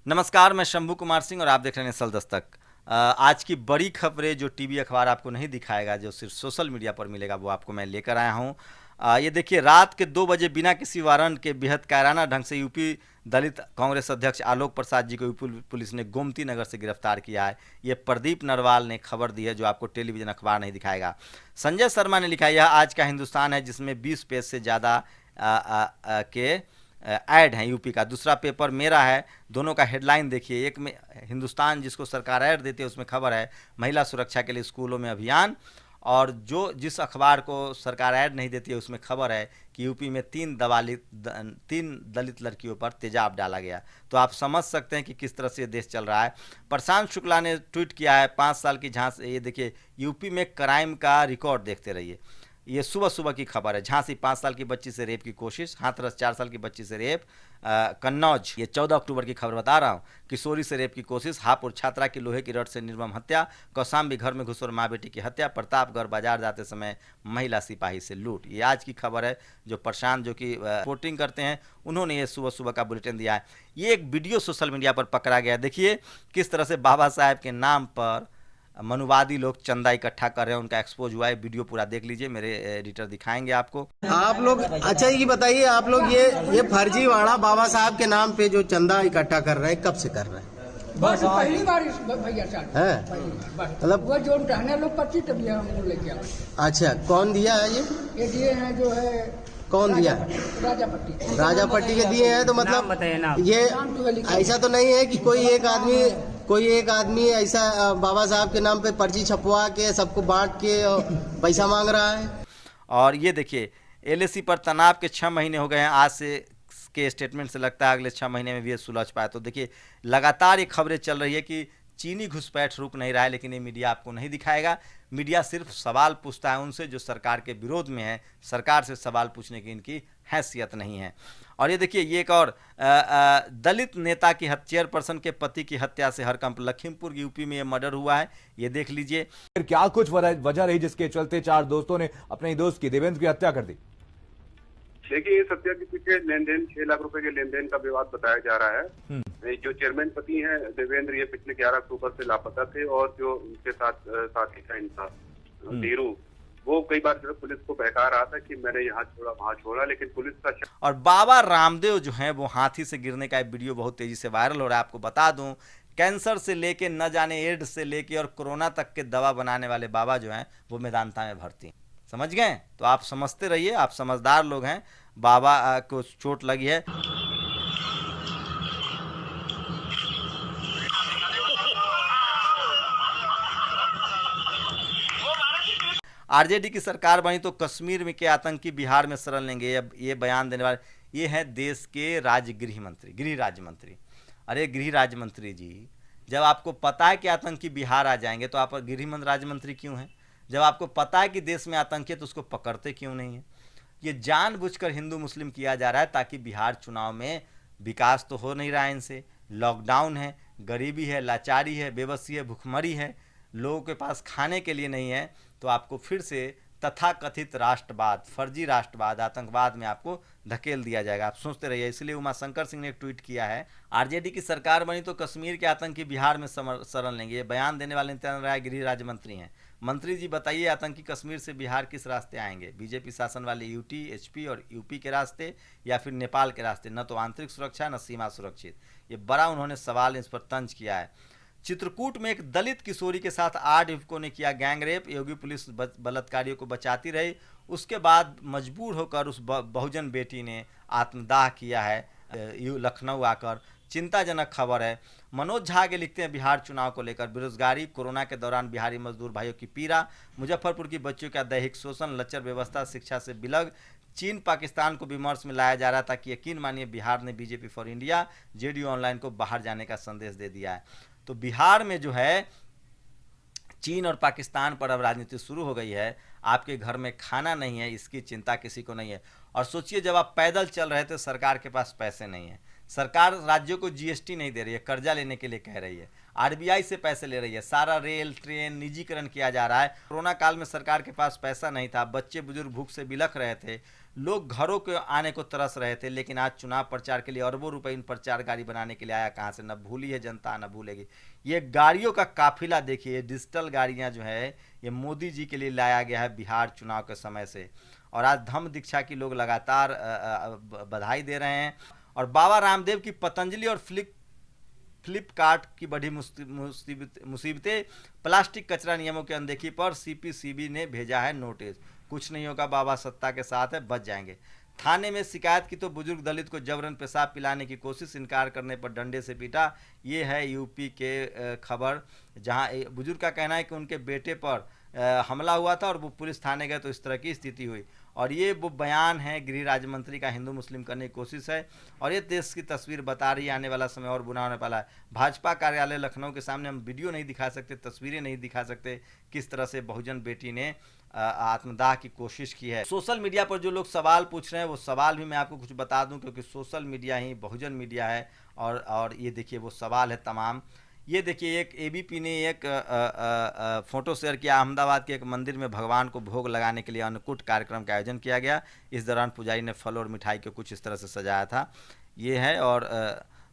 नमस्कार, मैं शंभू कुमार सिंह और आप देख रहे हैं सल दस्तक। आज की बड़ी खबरें जो टीवी अखबार आपको नहीं दिखाएगा, जो सिर्फ सोशल मीडिया पर मिलेगा, वो आपको मैं लेकर आया हूँ। ये देखिए, रात के 2 बजे बिना किसी वारंट के बेहद कायराना ढंग से यूपी दलित कांग्रेस अध्यक्ष आलोक प्रसाद जी को यूपी पुलिस ने गोमती नगर से गिरफ्तार किया है। ये प्रदीप नरवाल ने खबर दी है, जो आपको टेलीविजन अखबार नहीं दिखाएगा। संजय शर्मा ने लिखा, यह आज का हिंदुस्तान है जिसमें 20 पेज से ज़्यादा के ऐड हैं यूपी का। दूसरा पेपर मेरा है। दोनों का हेडलाइन देखिए। एक में हिंदुस्तान जिसको सरकार ऐड देती है, उसमें खबर है महिला सुरक्षा के लिए स्कूलों में अभियान, और जिस अखबार को सरकार ऐड नहीं देती है, उसमें खबर है कि यूपी में 3 दलित लड़कियों पर तेजाब डाला गया। तो आप समझ सकते हैं कि किस तरह से ये देश चल रहा है। प्रशांत शुक्ला ने ट्वीट किया है, 5 साल की झांसी। ये देखिए, यूपी में क्राइम का रिकॉर्ड देखते रहिए। ये सुबह सुबह की खबर है। झांसी 5 साल की बच्ची से रेप की कोशिश, हाथरस 4 साल की बच्ची से रेप, कन्नौज ये 14 अक्टूबर की खबर बता रहा हूँ, किशोरी से रेप की कोशिश, हापुड़ छात्रा की लोहे की रड से निर्मम हत्या, कौशाम्बी घर में घुसकर माँ बेटी की हत्या, प्रतापगढ़ बाजार जाते समय महिला सिपाही से लूट। ये आज की खबर है, जो प्रशांत जो कि रिपोर्टिंग करते हैं, उन्होंने ये सुबह सुबह का बुलेटिन दिया है। ये एक वीडियो सोशल मीडिया पर पकड़ा गया। देखिए किस तरह से बाबा साहेब के नाम पर मनुवादी लोग चंदा इकट्ठा कर रहे हैं, उनका एक्सपोज हुआ है। वीडियो पूरा देख लीजिए, मेरे एडिटर दिखाएंगे आपको। आप लोग अच्छा ये बताइए, आप लोग ये फर्जीवाड़ा बाबा साहब के नाम पे जो चंदा इकट्ठा कर रहे हैं, कब से कर रहे हैं? बस पहली बार भैया साहब है मतलब वो जो रहने लोग पर्ची तब दिया हमको लेके आओ। अच्छा, कौन दिया है ये दिए हैं जो है, कौन दिया? राजा पट्टी के दिए हैं। तो मतलब ये ऐसा तो नहीं है कि कोई एक आदमी ऐसा बाबा साहब के नाम पे पर्ची छपवा के सबको बांट के पैसा मांग रहा है। और ये देखिए, एलएसी पर तनाव के 6 महीने हो गए हैं। आज से के स्टेटमेंट से लगता है अगले 6 महीने में भी ये सुलझ पाए। तो देखिए, लगातार ये खबरें चल रही है कि चीनी घुसपैठ रुक नहीं रहा है, लेकिन ये मीडिया आपको नहीं दिखाएगा। मीडिया सिर्फ सवाल पूछता है उनसे जो सरकार के विरोध में है। सरकार से सवाल पूछने की इनकी हैसियत नहीं है। और ये देखिए, ये एक और दलित नेता की चेयरपर्सन के पति की हत्या से हड़कंप। लखीमपुर यूपी में ये मर्डर हुआ है, ये देख लीजिए। फिर क्या कुछ वजह रही जिसके चलते 4 दोस्तों ने अपने ही दोस्त की, देवेंद्र की हत्या कर दी? देखिए, इस हत्या के पीछे लेन देन 6 लाख रुपए के लेन देन का विवाद बताया जा रहा है। जो चेयरमैन पति हैं देवेंद्र, ये पिछले 11 अक्टूबर से लापता थे, और जो उनके साथी का इंसान धीरू, वो कई बार पुलिस को बहका रहा था कि मैंने यहाँ छोड़ा वहाँ छोड़ा, लेकिन पुलिस का और बाबा रामदेव जो हैं, वो हाथी से गिरने का एक वीडियो बहुत तेजी से वायरल हो रहा है। आपको बता दूं, कैंसर से लेके न जाने एड्स से लेके और कोरोना तक के दवा बनाने वाले बाबा जो हैं, वो मेदांता में भर्ती हैं। समझ गए? तो आप समझते रहिए, आप समझदार लोग हैं। बाबा को चोट लगी है। आरजेडी की सरकार बनी तो कश्मीर में के आतंकी बिहार में शरण लेंगे, ये बयान देने वाले ये हैं देश के गृह राज्य मंत्री। अरे गृह राज्य मंत्री जी, जब आपको पता है कि आतंकी बिहार आ जाएंगे तो आप गृह राज्य मंत्री क्यों हैं? जब आपको पता है कि देश में आतंकी है तो उसको पकड़ते क्यों नहीं है? ये जानबूझकर हिंदू मुस्लिम किया जा रहा है ताकि बिहार चुनाव में विकास तो हो नहीं रहा है इनसे। लॉकडाउन है, गरीबी है, लाचारी है, बेबसी है, भुखमरी है, लोगों के पास खाने के लिए नहीं है। तो आपको फिर से तथाकथित राष्ट्रवाद, फर्जी राष्ट्रवाद, आतंकवाद में आपको धकेल दिया जाएगा। आप सोचते रहिए। इसलिए उमाशंकर सिंह ने एक ट्वीट किया है, आरजेडी की सरकार बनी तो कश्मीर के आतंकी बिहार में शरण लेंगे। ये बयान देने वाले नित्यानंद राय गृह राज्य मंत्री हैं। मंत्री जी बताइए, आतंकी कश्मीर से बिहार किस रास्ते आएंगे? बीजेपी शासन वाले यूटी, एचपी और यूपी के रास्ते, या फिर नेपाल के रास्ते? न तो आंतरिक सुरक्षा, न सीमा सुरक्षित। ये बड़ा उन्होंने सवाल इस पर तंज किया है। चित्रकूट में एक दलित किशोरी के साथ 8 युवकों ने किया गैंगरेप। योगी पुलिस बलात्कारियों को बचाती रही, उसके बाद मजबूर होकर उस बहुजन बेटी ने आत्मदाह किया है लखनऊ आकर। चिंताजनक खबर है। मनोज झा के लिखते हैं, बिहार चुनाव को लेकर बेरोजगारी, कोरोना के दौरान बिहारी मजदूर भाइयों की पीड़ा, मुजफ्फरपुर की बच्चियों का दैहिक शोषण, लचर व्यवस्था, शिक्षा से बिलग, चीन पाकिस्तान को विमर्श में लाया जा रहा था कि यकीन मानिए बिहार ने BJP for India, JDU online को बाहर जाने का संदेश दे दिया है। तो बिहार में जो है चीन और पाकिस्तान पर अब राजनीति शुरू हो गई है। आपके घर में खाना नहीं है, इसकी चिंता किसी को नहीं है। और सोचिए, जब आप पैदल चल रहे थे, सरकार के पास पैसे नहीं है, सरकार राज्यों को जीएसटी नहीं दे रही है, कर्जा लेने के लिए कह रही है, आरबीआई से पैसे ले रही है, सारा रेल ट्रेन निजीकरण किया जा रहा है। कोरोना काल में सरकार के पास पैसा नहीं था, बच्चे बुजुर्ग भूख से बिलख रहे थे, लोग घरों के आने को तरस रहे थे, लेकिन आज चुनाव प्रचार के लिए अरबों रुपए इन प्रचार गाड़ी बनाने के लिए आया कहाँ से? न भूली है जनता, न भूलेगी। ये गाड़ियों का काफिला देखिए, डिजिटल गाड़ियाँ जो है ये मोदी जी के लिए लाया गया है बिहार चुनाव के समय से। और आज धम्म दीक्षा की लोग लगातार बधाई दे रहे हैं। और बाबा रामदेव की पतंजलि और फ्लिपकार्ट की बढ़ी मुसीबतें, प्लास्टिक कचरा नियमों की अनदेखी पर सीपीसीबी ने भेजा है नोटिस। कुछ नहीं होगा, बाबा सत्ता के साथ है, बच जाएंगे। थाने में शिकायत की तो बुजुर्ग दलित को जबरन पेशाब पिलाने की कोशिश, इनकार करने पर डंडे से पीटा। ये है यूपी के खबर, जहां बुजुर्ग का कहना है कि उनके बेटे पर हमला हुआ था और वो पुलिस थाने गए तो इस तरह की स्थिति हुई। और ये वो बयान है गृह राज्य मंत्री का, हिंदू मुस्लिम करने की कोशिश है। और ये देश की तस्वीर बता रही है आने वाला समय और बुरा होने वाला है। भाजपा कार्यालय लखनऊ के सामने हम वीडियो नहीं दिखा सकते, तस्वीरें नहीं दिखा सकते, किस तरह से बहुजन बेटी ने आत्मदाह की कोशिश की है। सोशल मीडिया पर जो लोग सवाल पूछ रहे हैं वो सवाल भी मैं आपको कुछ बता दूं, क्योंकि सोशल मीडिया ही बहुजन मीडिया है। और ये देखिए वो सवाल है तमाम। ये देखिए एक एबीपी ने एक फोटो शेयर किया, अहमदाबाद के एक मंदिर में भगवान को भोग लगाने के लिए अन्नकूट कार्यक्रम का आयोजन किया गया। इस दौरान पुजारी ने फल और मिठाई को कुछ इस तरह से सजाया था। ये है, और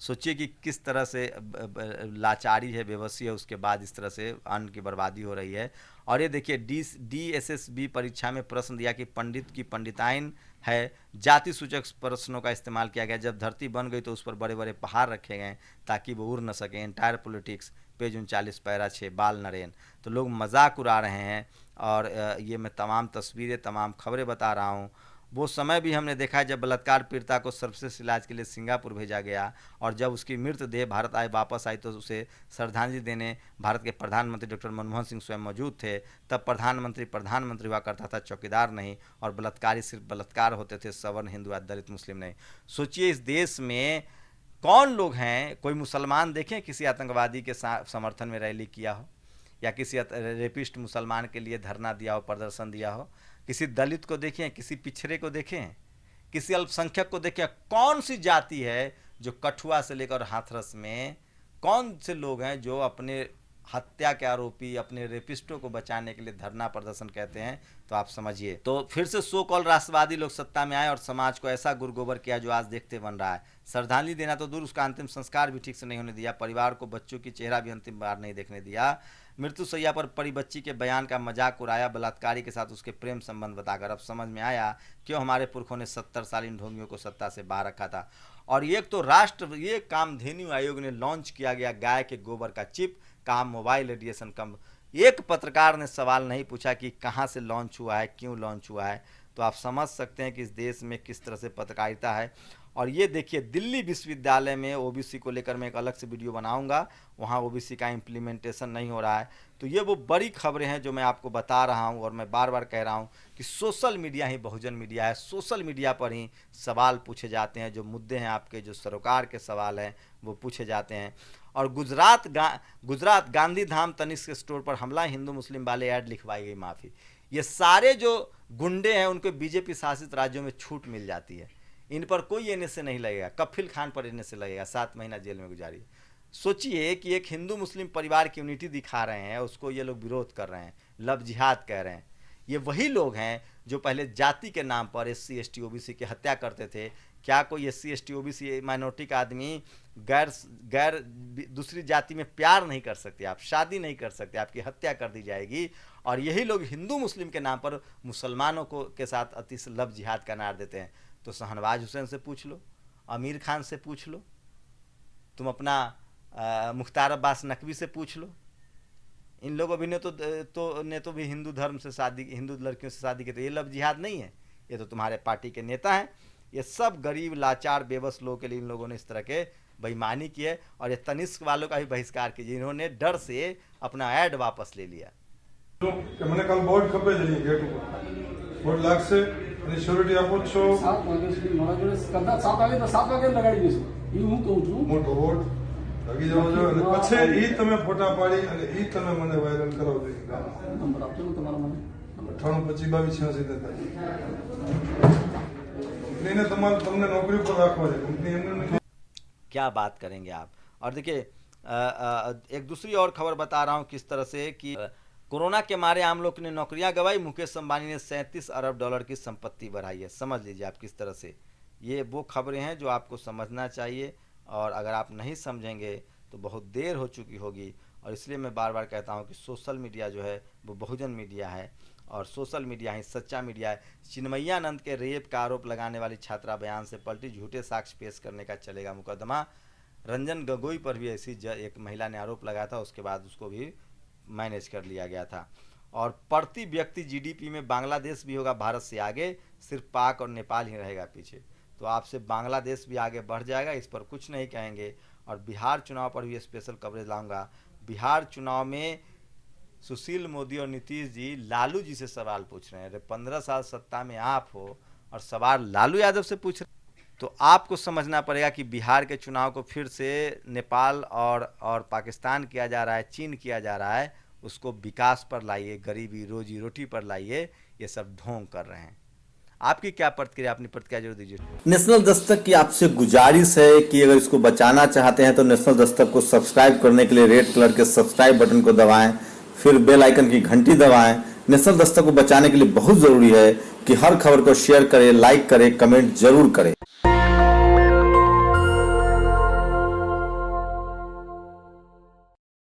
सोचिए कि किस तरह से लाचारी है, बेबसी है, उसके बाद इस तरह से अन्न की बर्बादी हो रही है। और ये देखिए DSSB परीक्षा में प्रश्न दिया कि पंडित की पंडिताइन है, जाति सूचक प्रश्नों का इस्तेमाल किया गया। जब धरती बन गई तो उस पर बड़े बड़े पहाड़ रखे गए ताकि वो उड़ न सकें। एंटायर पॉलिटिक्स, पेज 39 पैरा 6, बाल नरेन। तो लोग मजाक उड़ा रहे हैं। और ये मैं तमाम तस्वीरें, तमाम खबरें बता रहा हूँ। वो समय भी हमने देखा है जब बलात्कार पीड़िता को सर्वश्रेष्ठ इलाज के लिए सिंगापुर भेजा गया, और जब उसकी मृतदेह भारत वापस आई तो उसे श्रद्धांजलि देने भारत के प्रधानमंत्री डॉक्टर मनमोहन सिंह स्वयं मौजूद थे। तब प्रधानमंत्री हुआ करता था, चौकीदार नहीं। और बलात्कारी सिर्फ बलात्कार होते थे, सवर्ण, हिंदू या दलित मुस्लिम नहीं। सोचिए इस देश में कौन लोग हैं? कोई मुसलमान देखें किसी आतंकवादी के समर्थन में रैली किया हो, या किसी रेपिस्ट मुसलमान के लिए धरना दिया हो, प्रदर्शन दिया हो? किसी दलित को देखें, किसी पिछड़े को देखें, किसी अल्पसंख्यक को देखें? कौन सी जाति है जो कठुआ से लेकर हाथरस में कौन से लोग हैं जो अपने हत्या के आरोपी, अपने रेपिस्टों को बचाने के लिए धरना प्रदर्शन कहते हैं? तो आप समझिए। तो फिर से सो कॉल राष्ट्रवादी लोग सत्ता में आए और समाज को ऐसा गुरगोबर किया जो आज देखते बन रहा है। श्रद्धांजलि देना तो दूर, उसका अंतिम संस्कार भी ठीक से नहीं होने दिया। परिवार को बच्चों की चेहरा भी अंतिम बार नहीं देखने दिया। मृत्यु सैया पर पड़ी बच्ची के बयान का मजाक उड़ाया, बलात्कारी के साथ उसके प्रेम संबंध बताकर। अब समझ में आया क्यों हमारे पुरखों ने 70 साल इन ढोंगियों को सत्ता से बाहर रखा था। और एक तो ये कामधेनु आयोग ने लॉन्च किया गया गाय के गोबर का चिप, काम मोबाइल रेडिएशन कम। एक पत्रकार ने सवाल नहीं पूछा कि कहाँ से लॉन्च हुआ है, क्यों लॉन्च हुआ है। तो आप समझ सकते हैं कि इस देश में किस तरह से पत्रकारिता है। और ये देखिए दिल्ली विश्वविद्यालय में ओबीसी को लेकर मैं एक अलग से वीडियो बनाऊंगा, वहाँ ओबीसी का इम्प्लीमेंटेशन नहीं हो रहा है। तो ये वो बड़ी खबरें हैं जो मैं आपको बता रहा हूँ। और मैं बार बार कह रहा हूँ कि सोशल मीडिया ही बहुजन मीडिया है। सोशल मीडिया पर ही सवाल पूछे जाते हैं, जो मुद्दे हैं आपके, जो सरोकार के सवाल हैं वो पूछे जाते हैं। और गुजरात गांधी धाम तनिष्क स्टोर पर हमला, हिंदू मुस्लिम वाले ऐड लिखवाई गई माफ़ी। ये सारे जो गुंडे हैं उनको बीजेपी शासित राज्यों में छूट मिल जाती है। इन पर कोई एनएसए नहीं लगेगा। कफिल खान पर एनएसए लगेगा, 7 महीना जेल में गुजारी। सोचिए कि एक हिंदू मुस्लिम परिवार की यूनिटी दिखा रहे हैं, उसको ये लोग विरोध कर रहे हैं, लव जिहाद कह रहे हैं। ये वही लोग हैं जो पहले जाति के नाम पर SC ST OBC की हत्या करते थे। क्या कोई SC ST OBC माइनॉरिटी का आदमी गैर दूसरी जाति में प्यार नहीं कर सकते? आप शादी नहीं कर सकते, आपकी हत्या कर दी जाएगी। और यही लोग हिंदू मुस्लिम के नाम पर मुसलमानों को के साथ अतिश लव जिहाद का नारा देते हैं। तो शहनवाज हुसैन से पूछ लो, आमिर खान से पूछ लो, तुम अपना मुख्तार अब्बास नकवी से पूछ लो। इन लोगों भी ने तो भी हिंदू धर्म से शादी, हिंदू लड़कियों से शादी की। तो ये लव जिहाद नहीं है, ये तो तुम्हारे पार्टी के नेता हैं। ये सब गरीब लाचार बेबस लोगों के लिए इन लोगों ने इस तरह के बेईमानी की है। और ये तनिष्क वालों का भी बहिष्कार कीजिए, इन्होंने डर से अपना ऐड वापस ले लिया। मैंने कल बोर्ड खपे जनी गेट बोर्ड लाग से सिक्योरिटी આપો છો 7 વાગે સુધી મારા જોડે કદાચ 7 વાગે તો 7 વાગે લગાડી દેશું એ હું કહું છું મોટો બોર્ડ લગી જવો જોઈએ અને પછી ઈ તમે ફોટા પાડી અને ઈ તમે મને વાયરલ કરાવો જોઈએ નંબર આપજો ને તમારા મને 98252286 ને તમને નોકરી પર રાખવા છે કંપની એમને क्या बात करेंगे आप। और देखिए एक दूसरी और खबर बता रहा हूं किस तरह से कि कोरोना के मारे आम लोग ने नौकरियां गंवाई, मुकेश अंबानी ने 37 अरब डॉलर की संपत्ति बढ़ाई है। समझ लीजिए आप किस तरह से, ये वो खबरें हैं जो आपको समझना चाहिए, और अगर आप नहीं समझेंगे तो बहुत देर हो चुकी होगी। और इसलिए मैं बार बार कहता हूं कि सोशल मीडिया जो है वो बहुजन मीडिया है, और सोशल मीडिया ही सच्चा मीडिया है। चिन्मयानंद के रेप का आरोप लगाने वाली छात्रा बयान से पलटी, झूठे साक्ष्य पेश करने का चलेगा मुकदमा। रंजन गोगोई पर भी ऐसी एक महिला ने आरोप लगाया था, उसके बाद उसको भी मैनेज कर लिया गया था। और प्रति व्यक्ति जीडीपी में बांग्लादेश भी होगा भारत से आगे, सिर्फ पाक और नेपाल ही रहेगा पीछे। तो आपसे बांग्लादेश भी आगे बढ़ जाएगा, इस पर कुछ नहीं कहेंगे। और बिहार चुनाव पर भी स्पेशल कवरेज लाऊंगा। बिहार चुनाव में सुशील मोदी और नीतीश जी लालू जी से सवाल पूछ रहे हैं। अरे 15 साल सत्ता में आप हो और सवाल लालू यादव से पूछ रहे, तो आपको समझना पड़ेगा कि बिहार के चुनाव को फिर से नेपाल और पाकिस्तान किया जा रहा है, चीन किया जा रहा है। उसको विकास पर लाइए, गरीबी रोजी रोटी पर लाइए, ये सब ढोंग कर रहे हैं। आपकी क्या प्रतिक्रिया, अपनी प्रतिक्रिया जरूर दीजिए। नेशनल दस्तक की आपसे गुजारिश है कि अगर इसको बचाना चाहते हैं तो नेशनल दस्तक को सब्सक्राइब करने के लिए रेड कलर के सब्सक्राइब बटन को दबाएं, फिर बेल आइकन की घंटी दबाएं। नेशनल दस्तक को बचाने के लिए बहुत जरूरी है कि हर खबर को शेयर करें, लाइक करें, कमेंट जरूर करें।